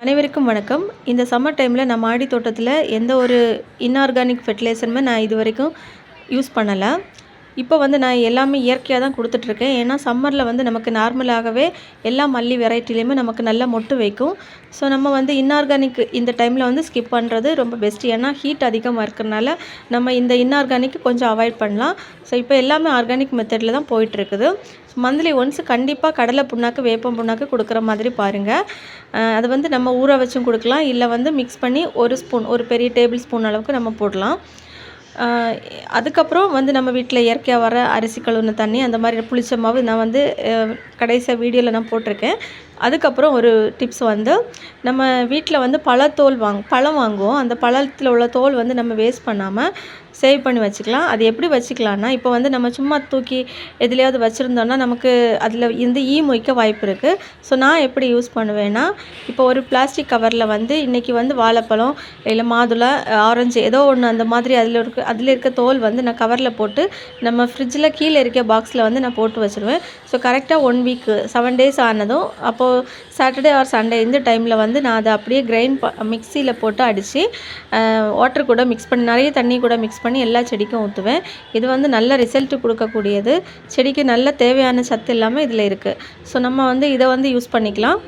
அனைவருக்கும் வணக்கம். இந்த சம்மர் டைமில் நான் மாடி தோட்டத்தில் எந்த ஒரு இன்ஆர்கானிக் ஃபெர்டிலைசருமே நான் இது வரைக்கும் யூஸ் பண்ணலை. இப்போ வந்து நான் எல்லாமே இயற்கையாக தான் கொடுத்துட்ருக்கேன். ஏன்னா சம்மரில் வந்து நமக்கு நார்மலாகவே எல்லா மல்லி வெரைட்டிலையுமே நமக்கு நல்லா மொட்டு வைக்கும். ஸோ நம்ம வந்து இன்ஆர்கானிக் இந்த டைமில் வந்து ஸ்கிப் பண்ணுறது ரொம்ப பெஸ்ட்டு. ஏன்னா ஹீட் அதிகமாக இருக்கிறனால நம்ம இந்த இன்ஆர்கானிக் கொஞ்சம் அவாய்ட் பண்ணலாம். ஸோ இப்போ எல்லாமே ஆர்கானிக் மெத்தடில் தான் போயிட்டுருக்குது. மந்த்லி ஒன்ஸ் கண்டிப்பாக கடலை புண்ணாக்கு, வேப்பம் புண்ணாக்கு கொடுக்குற மாதிரி பாருங்கள். அது வந்து நம்ம ஊற வச்சும் கொடுக்கலாம், இல்லை வந்து மிக்ஸ் பண்ணி ஒரு ஸ்பூன், ஒரு பெரிய டேபிள் ஸ்பூன் அளவுக்கு நம்ம போடலாம். அதுக்கப்புறம் வந்து நம்ம வீட்டில் இயற்கையாக வர அரிசி கழுவுன தண்ணி, அந்த மாதிரி புளிச்ச மாவு நான் வந்து கடைசியாக வீடியோவில் நான் போட்டிருக்கேன். அதுக்கப்புறம் ஒரு டிப்ஸ் வந்து, நம்ம வீட்டில் வந்து பழம் வாங்குவோம். அந்த பழத்தில் உள்ள தோல் வந்து நம்ம வேஸ்ட் பண்ணாமல் சேவ் பண்ணி வச்சுக்கலாம். அது எப்படி வச்சுக்கலான்னா, இப்போ வந்து நம்ம சும்மா தூக்கி எதுலையாவது வச்சுருந்தோன்னா நமக்கு அதில் இருந்து மொய்க்க வாய்ப்பு இருக்குது. ஸோ நான் எப்படி யூஸ் பண்ணுவேன்னா, இப்போ ஒரு பிளாஸ்டிக் கவரில் வந்து இன்றைக்கி வந்து வாழைப்பழம், இல்லை மாதுளை, ஆரஞ்சு ஏதோ ஒன்று அந்த மாதிரி அதில் இருக்க தோல் வந்து நான் கவரில் போட்டு நம்ம ஃப்ரிட்ஜில் கீழே இருக்க பாக்ஸில் வந்து நான் போட்டு வச்சுருவேன். ஸோ கரெக்டாக 1 வீக்கு 7 டேஸ் ஆனதும், அப்போது சாட்டர்டே ஆர் சண்டே இந்த டைமில் வந்து நான் அதை அப்படியே மிக்சியில் போட்டு அடித்து வாட்டர் கூட மிக்ஸ் பண்ணி, நிறைய தண்ணி கூட மிக்ஸ் பண்ணி எல்லா செடிக்கும் ஊற்றுவேன். இது வந்து நல்ல ரிசல்ட் கொடுக்கக்கூடியது. செடிக்கு நல்ல தேவையான சத்து எல்லாமே இதில் இருக்குது. ஸோ நம்ம வந்து இதை வந்து யூஸ் பண்ணிக்கலாம்.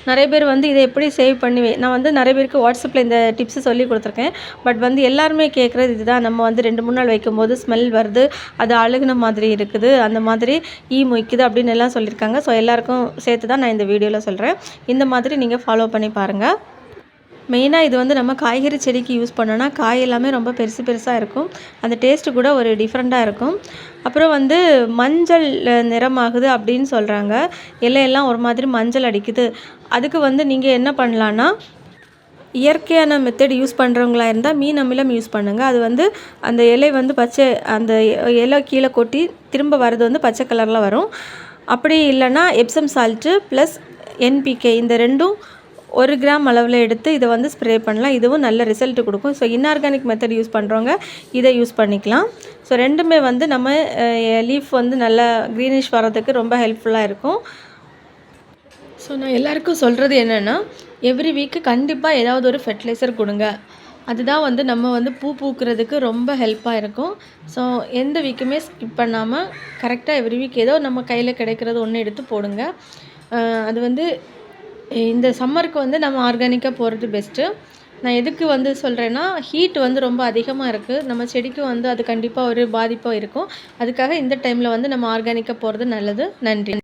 நிறைய பேர் வந்து இதை எப்படி சேவ் பண்ணி நான் வந்து நிறைய பேருக்கு வாட்ஸ்அப்பில் இந்த டிப்ஸு சொல்லி கொடுத்துருக்கேன். பட் வந்து எல்லாருமே கேட்குறது இதுதான். நம்ம வந்து 2-3 நாள் வைக்கும்போது ஸ்மெல் வருது, அது அழுகுன மாதிரி இருக்குது, அந்த மாதிரி மொய்க்குது அப்படின்னு எல்லாம் சொல்லியிருக்காங்க. ஸோ எல்லாருக்கும் சேர்த்து தான் நான் இந்த வீடியோவில் சொல்கிறேன். இந்த மாதிரி நீங்கள் ஃபாலோ பண்ணி பாருங்கள். மெயினாக இது வந்து நம்ம காய்கறி செடிக்கு யூஸ் பண்ணோன்னா காய் எல்லாமே ரொம்ப பெருசாக இருக்கும். அந்த டேஸ்ட்டு கூட ஒரு டிஃப்ரெண்ட்டாக இருக்கும். அப்புறம் வந்து மஞ்சள் நிறமாகுது அப்படின்னு சொல்கிறாங்க. இலையெல்லாம் ஒரு மாதிரி மஞ்சள் அடிக்குது. அதுக்கு வந்து நீங்கள் என்ன பண்ணலான்னா, இயற்கையான மெத்தட் யூஸ் பண்ணுறவங்களா இருந்தால் மீன் அமிலம் யூஸ் பண்ணுங்கள். அது வந்து அந்த இலை வந்து அந்த இலை கீழே கொட்டி திரும்ப வர்றது வந்து பச்சை கலரில் வரும். அப்படி இல்லைன்னா எப்சம் சால்ட்டு ப்ளஸ் NPK இந்த ரெண்டும் 1 கிராம் அளவில் எடுத்து இதை வந்து ஸ்ப்ரே பண்ணலாம். இதுவும் நல்ல ரிசல்ட் கொடுக்கும். ஸோ இன்ஆர்கானிக் மெத்தட் யூஸ் பண்ணுறவங்க இதை யூஸ் பண்ணிக்கலாம். ஸோ ரெண்டுமே வந்து நம்ம லீஃப் வந்து நல்லா க்ரீனிஷ் வர்றதுக்கு ரொம்ப ஹெல்ப்ஃபுல்லாக இருக்கும். ஸோ நான் எல்லாருக்கும் சொல்கிறது என்னென்னா, எவ்ரி வீக்கு கண்டிப்பாக ஏதாவது ஒரு ஃபெர்டிலைசர் கொடுங்க. அதுதான் வந்து நம்ம வந்து பூ பூக்கிறதுக்கு ரொம்ப ஹெல்ப்பாக இருக்கும். ஸோ எந்த வீக்குமே ஸ்கிப் பண்ணாமல் கரெக்டாக எவ்ரி வீக் ஏதோ நம்ம கையில் கிடைக்கிறது ஒன்று எடுத்து போடுங்க. அது வந்து இந்த சம்மருக்கு வந்து நம்ம ஆர்கானிக்காக போகிறது பெஸ்ட்டு. நான் எதுக்கு வந்து சொல்கிறேன்னா, ஹீட் வந்து ரொம்ப அதிகமாக இருக்குது. நம்ம செடிக்கும் வந்து அது கண்டிப்பாக ஒரு பாதிப்பாக இருக்கும். அதுக்காக இந்த டைமில் வந்து நம்ம ஆர்கானிக்காக போகிறது நல்லது. நன்றி.